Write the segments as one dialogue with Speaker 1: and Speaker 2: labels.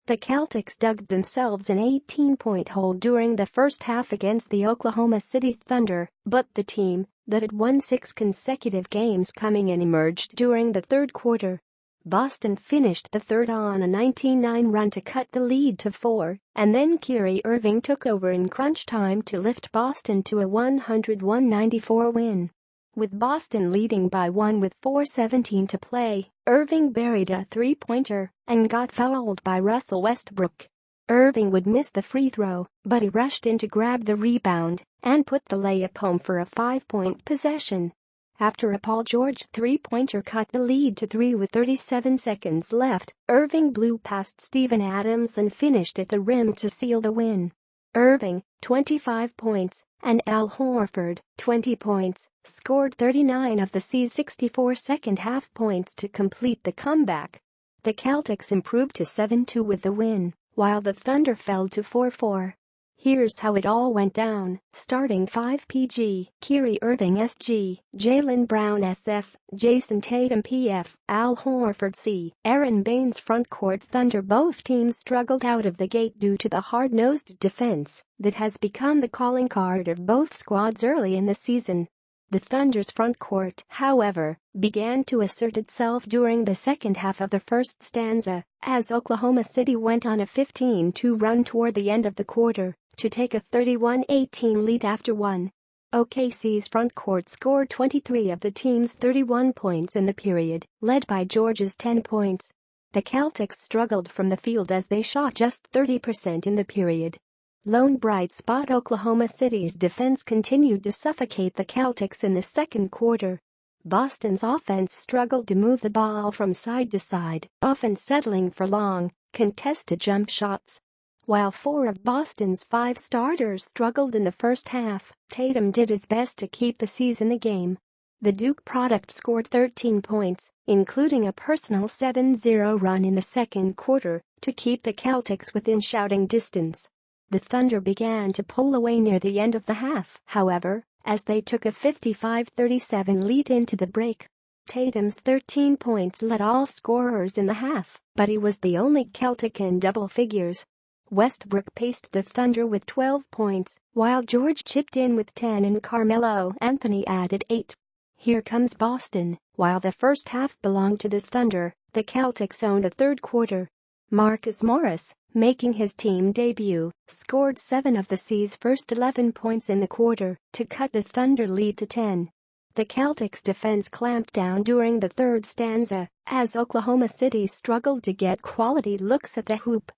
Speaker 1: The Celtics dug themselves an 18-point hole during the first half against the Oklahoma City Thunder, but the team that had won 6 consecutive games coming in emerged during the third quarter. Boston finished the third on a 19-9 run to cut the lead to 4, and then Kyrie Irving took over in crunch time to lift Boston to a 101-94 win. With Boston leading by 1 with 4:17 to play, Irving buried a three-pointer and got fouled by Russell Westbrook. Irving would miss the free throw, but he rushed in to grab the rebound and put the layup home for a 5-point possession. After a Paul George three-pointer cut the lead to 3 with 37 seconds left, Irving blew past Steven Adams and finished at the rim to seal the win. Irving, 25 points, and Al Horford, 20 points, scored 39 of the C's 64 second-half points to complete the comeback. The Celtics improved to 7-2 with the win, while the Thunder fell to 4-4. Here's how it all went down. Starting 5 PG, Kyrie Irving SG, Jaylen Brown SF, Jason Tatum PF, Al Horford C, Aaron Baines frontcourt Thunder. Both teams struggled out of the gate due to the hard-nosed defense that has become the calling card of both squads early in the season. The Thunder's frontcourt, however, began to assert itself during the second half of the first stanza, as Oklahoma City went on a 15-2 run toward the end of the quarter to take a 31-18 lead after one. OKC's frontcourt scored 23 of the team's 31 points in the period, led by George's 10 points. The Celtics struggled from the field as they shot just 30% in the period. Lone bright spot: Oklahoma City's defense continued to suffocate the Celtics in the second quarter. Boston's offense struggled to move the ball from side to side, often settling for long, contested jump shots. While 4 of Boston's 5 starters struggled in the first half, Tatum did his best to keep the C's in the game. The Duke product scored 13 points, including a personal 7-0 run in the second quarter, to keep the Celtics within shouting distance. The Thunder began to pull away near the end of the half, however, as they took a 55-37 lead into the break. Tatum's 13 points led all scorers in the half, but he was the only Celtic in double figures. Westbrook paced the Thunder with 12 points, while George chipped in with 10 and Carmelo Anthony added 8. Here comes Boston. While the first half belonged to the Thunder, the Celtics owned the third quarter. Marcus Morris, making his team debut, scored 7 of the C's first 11 points in the quarter to cut the Thunder lead to 10. The Celtics' defense clamped down during the third stanza as Oklahoma City struggled to get quality looks at the hoop.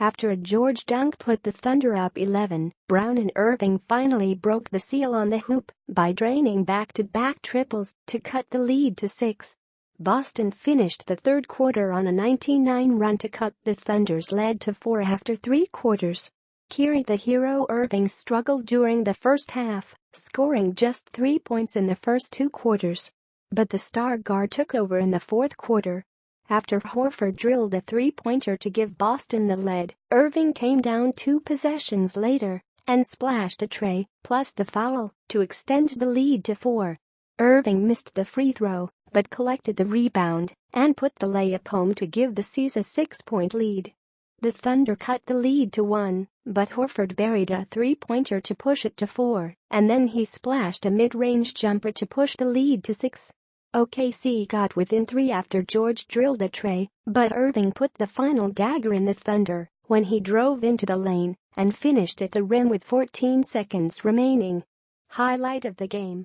Speaker 1: After a George dunk put the Thunder up 11, Brown and Irving finally broke the seal on the hoop by draining back-to-back triples to cut the lead to 6. Boston finished the third quarter on a 19-9 run to cut the Thunder's lead to 4 after 3 quarters. Kyrie the Hero Irving struggled during the first half, scoring just 3 points in the first 2 quarters. But the star guard took over in the fourth quarter. After Horford drilled a three-pointer to give Boston the lead, Irving came down 2 possessions later and splashed a tray, plus the foul, to extend the lead to 4. Irving missed the free throw, but collected the rebound and put the layup home to give the C's a 6-point lead. The Thunder cut the lead to 1, but Horford buried a three-pointer to push it to 4, and then he splashed a mid-range jumper to push the lead to 6. OKC got within 3 after George drilled a tray, but Irving put the final dagger in the Thunder when he drove into the lane and finished at the rim with 14 seconds remaining. Highlight of the game.